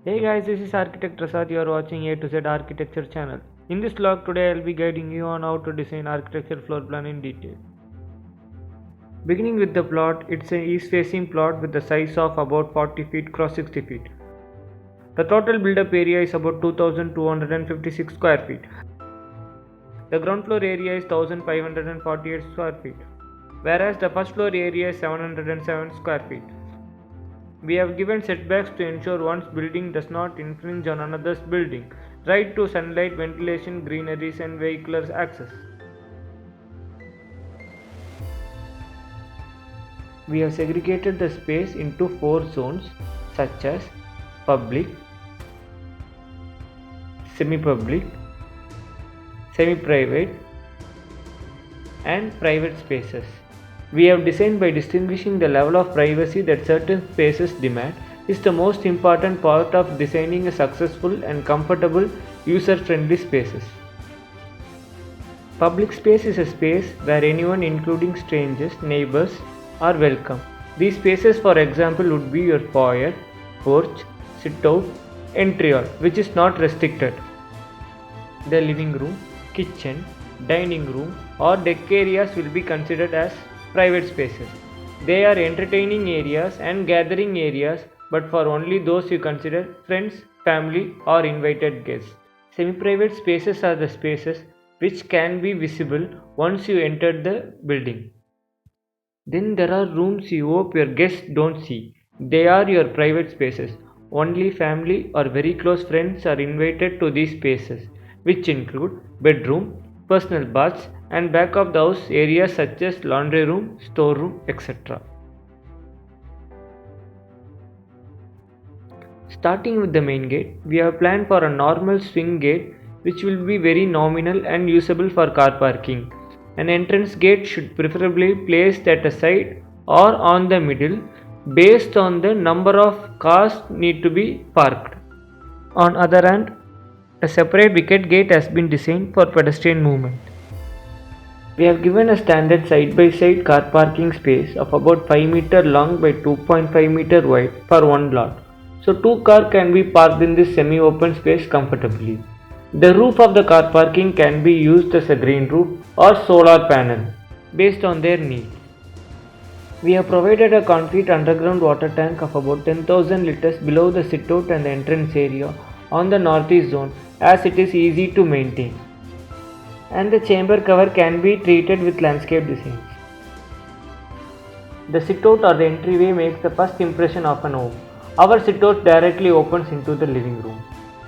Hey guys, this is Architect Prasad. You are watching A to Z Architecture channel. In this vlog today I will be guiding you on how to design architecture floor plan in detail. Beginning with the plot, it's an east facing plot with the size of about 40 feet cross 60 feet. The total build-up area is about 2256 square feet. The ground floor area is 1548 square feet, whereas the first floor area is 707 square feet. We have given setbacks to ensure one's building does not infringe on another's building. Right to sunlight, ventilation, greeneries and vehicular access. We have segregated the space into 4 zones such as public, semi-public, semi-private and private spaces. We have designed by distinguishing the level of privacy that certain spaces demand is the most important part of designing a successful and comfortable user-friendly spaces. Public space is a space where anyone including strangers, neighbors are welcome. These spaces for example would be your foyer, porch, sit-out, entry hall which is not restricted. The living room, kitchen, dining room or deck areas will be considered as private spaces. They are entertaining areas and gathering areas but for only those you consider friends, family or invited guests. Semi-private spaces are the spaces which can be visible once you enter the building. Then there are rooms you hope your guests don't see. They are your private spaces. Only family or very close friends are invited to these spaces, which include bedroom, personal baths and back of the house areas such as laundry room, storeroom, etc. Starting with the main gate, we have planned for a normal swing gate which will be very nominal and usable for car parking. An entrance gate should preferably be placed at a side or on the middle based on the number of cars need to be parked. On other hand, a separate wicket gate has been designed for pedestrian movement. We have given a standard side-by-side car parking space of about 5 meter long by 2.5 meter wide for one lot. So 2 cars can be parked in this semi-open space comfortably. The roof of the car parking can be used as a green roof or solar panel based on their needs. We have provided a concrete underground water tank of about 10,000 liters below the sit-out and the entrance area on the northeast zone as it is easy to maintain. And the chamber cover can be treated with landscape designs. The sit-out or the entryway makes the first impression of an home. Our sit-out directly opens into the living room.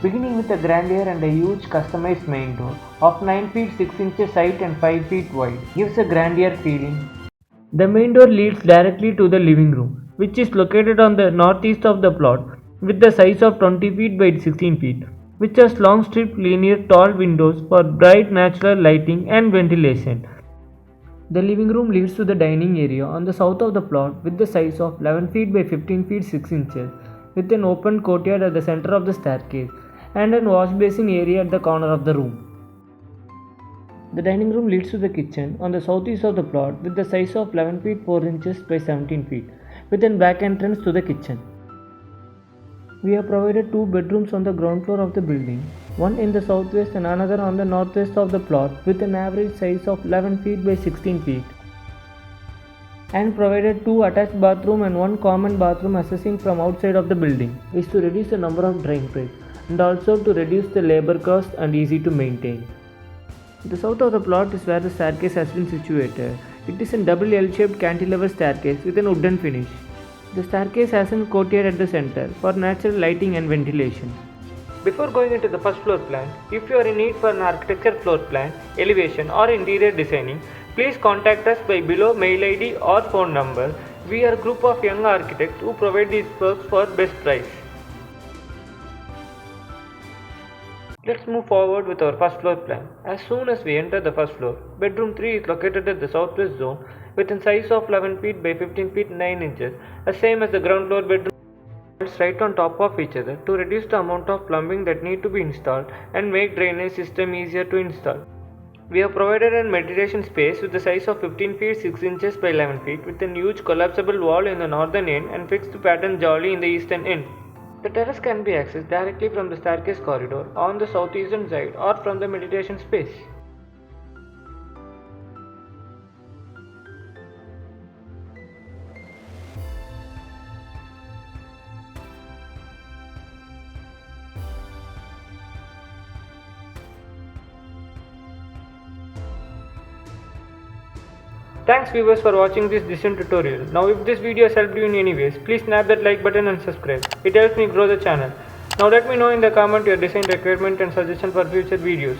Beginning with a grandeur and a huge customized main door of 9 feet 6 inches height and 5 feet wide gives a grandeur feeling. The main door leads directly to the living room, which is located on the northeast of the plot with the size of 20 feet by 16 feet, which has long strip linear tall windows for bright natural lighting and ventilation. The living room leads to the dining area on the south of the plot with the size of 11 feet by 15 feet 6 inches with an open courtyard at the center of the staircase and an wash basin area at the corner of the room. The dining room leads to the kitchen on the southeast of the plot with the size of 11 feet 4 inches by 17 feet with a back entrance to the kitchen. We have provided 2 bedrooms on the ground floor of the building, one in the southwest and another on the northwest of the plot with an average size of 11 feet by 16 feet. And provided 2 attached bathroom and 1 common bathroom accessing from outside of the building is to reduce the number of drain pipes and also to reduce the labor cost and easy to maintain. The south of the plot is where the staircase has been situated. It is a double L-shaped cantilever staircase with an wooden finish. The staircase has a courtyard at the center for natural lighting and ventilation. Before going into the first floor plan, if you are in need for an architecture floor plan, elevation or interior designing, please contact us by below mail ID or phone number. We are a group of young architects who provide these works for best price. Let's move forward with our first floor plan. As soon as we enter the first floor, bedroom 3 is located at the southwest zone with a size of 11 feet by 15 feet 9 inches, the same as the ground floor bedroom. It's right on top of each other to reduce the amount of plumbing that need to be installed and make drainage system easier to install. We have provided a meditation space with the size of 15 feet 6 inches by 11 feet with a huge collapsible wall in the northern end and fixed pattern jolly in the eastern end. The terrace can be accessed directly from the staircase corridor on the southeastern side or from the meditation space. Thanks viewers for watching this design tutorial. Now if this video has helped you in any ways, please snap that like button and subscribe. It helps me grow the channel. Now let me know in the comment your design requirement and suggestion for future videos.